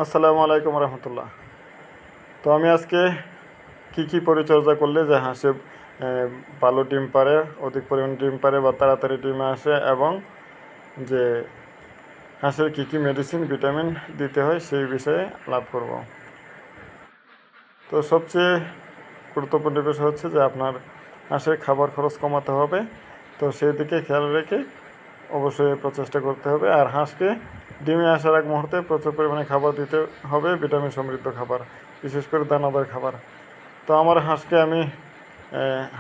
আসসালামু আলাইকুম রহমতুল্লাহ। তো আমি আজকে কি পরিচর্যা করলে যে হাঁসে ভালো ডিম পারে, অধিক পরিমাণ ডিম পারে বা তাড়াতাড়ি ডিমে আসে, এবং যে হাঁসের কি মেডিসিন ভিটামিন দিতে হয় সেই বিষয়ে আলাপ করব। তো সবচেয়ে গুরুত্বপূর্ণ বিষয় হচ্ছে যে আপনার হাঁসের খাবার খরচ কমাতে হবে। তো সেই দিকে খেয়াল রেখে অবশ্যই প্রচেষ্টা করতে হবে। আর হাঁসকে ডিমে আসার এক মুহূর্তে প্রচুর পরিমাণে খাবার দিতে হবে, ভিটামিন সমৃদ্ধ খাবার, বিশেষ করে দানাদার খাবার। তো আমার হাঁসকে আমি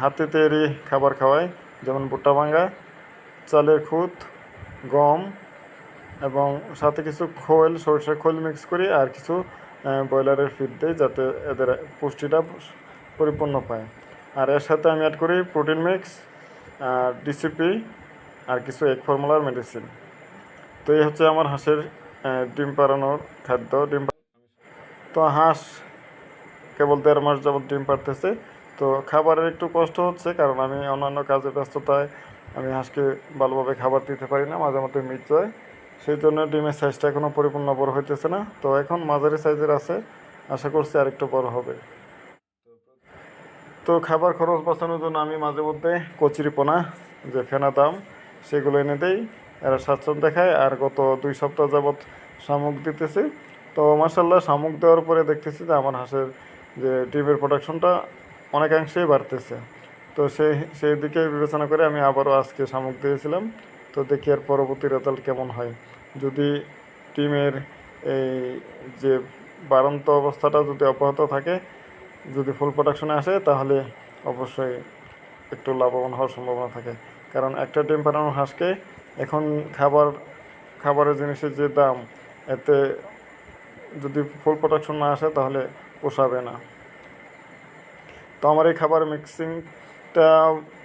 হাতে তৈরি খাবার খাওয়াই, যেমন ভুট্টা ভাঙা, চালের খুদ, গম, এবং সাথে কিছু খোল, সরষের খোল মিক্স করি, আর কিছু ব্রয়লারের ফিড দিই, যাতে এদের পুষ্টিটা পরিপূর্ণ পায়। আর এর সাথে আমি অ্যাড করি প্রোটিন মিক্স, ডিসিপি, আর কিছু এগ ফর্মুলার মেডিসিন। তো এই হচ্ছে আমার হাঁসের ডিম পাড়ানোর খাদ্য। তো হাঁস কেবল 1.5 মাস যাবৎ ডিম পাড়তেছে। তো খাবারের একটু কষ্ট হচ্ছে, কারণ আমি অন্যান্য কাজের ব্যস্ততায় আমি হাঁসকে ভালোভাবে খাবার দিতে পারি না, মাঝে মধ্যে মিস যায়। সেই জন্য ডিমের সাইজটা এখনও পরিপূর্ণ বড় হইতেছে না। তো এখন মাঝারি সাইজের আছে, আশা করছি আরেকটু বড় হবে। তো খাবার খরচ বাঁচানোর জন্য আমি মাঝে মধ্যে কচুরিপনা, যে ফেনা দাম, সেগুলো এনে দেই। এরা স্বাচ্ছন্দ্য দেখায়। আর গত 2 সপ্তাহ যাবৎ শামুক দিতেছি। তো মার্শাল্লাহ, শামুক দেওয়ার পরে দেখতেছি যে আমার হাঁসের যে ডিমের প্রোডাকশনটা অনেকাংশেই বাড়তেছে। তো সেই দিকে বিবেচনা করে আমি আবারও আজকে শামুক দিয়েছিলাম। তো দেখি আর পরবর্তী রেজাল্ট কেমন হয়। যদি ডিমের এই যে বাড়ন্ত অবস্থাটা যদি অব্যাহত থাকে, যদি ফুল প্রোডাকশনে আসে, তাহলে অবশ্যই একটু লাভবান হওয়ার সম্ভাবনা থাকে। কারণ একটা ডিম পাড়ানো হাঁসকে এখন খাবারের জিনিসের যে দাম, এতে যদি ফুল প্রোডাকশন না আসে তাহলে পোষাবে না। তো আমার এই খাবার মিক্সিংটা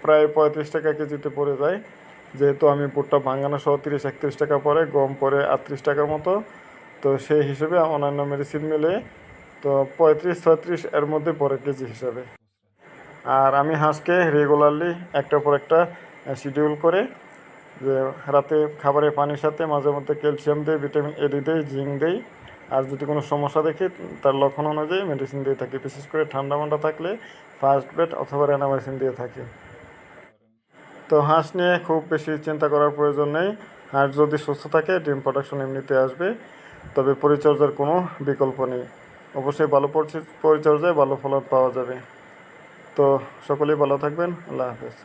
প্রায় 35 টাকা কেজিতে পড়ে যায়, যেহেতু আমি ভুট্টা ভাঙানো সহ 30-31 টাকা পড়ে, গম পড়ে 38 টাকার মতো। তো সেই হিসেবে অন্যান্য মেডিসিন মিলে তো 35-36 এর মধ্যে পড়ে কেজি হিসাবে। আর আমি হাঁসকে রেগুলারলি একটার পর একটা শিডিউল করে, যে রাতে খাবারের পানির সাথে মাঝে মধ্যে ক্যালসিয়াম দিই, ভিটামিন এডি দিই, জিঙ্ক দিই। আর যদি কোনো সমস্যা দেখি, তার লক্ষণ অনুযায়ী মেডিসিন দিয়ে থাকি। বিশেষ করে ঠান্ডা মান্ডা থাকলে ফার্স্ট বেড অথবা রেনামাইসিন দিয়ে থাকি। তো হাঁস নিয়ে খুব বেশি চিন্তা করার প্রয়োজন নেই। হাঁস যদি সুস্থ থাকে, ডিম প্রোডাকশন এমনিতে আসবে। তবে পরিচর্যার কোনো বিকল্প নেই। অবশ্যই ভালো পরিচর্যায় ভালো ফলন পাওয়া যাবে। তো সকলেই ভালো থাকবেন। আল্লাহ হাফেজ।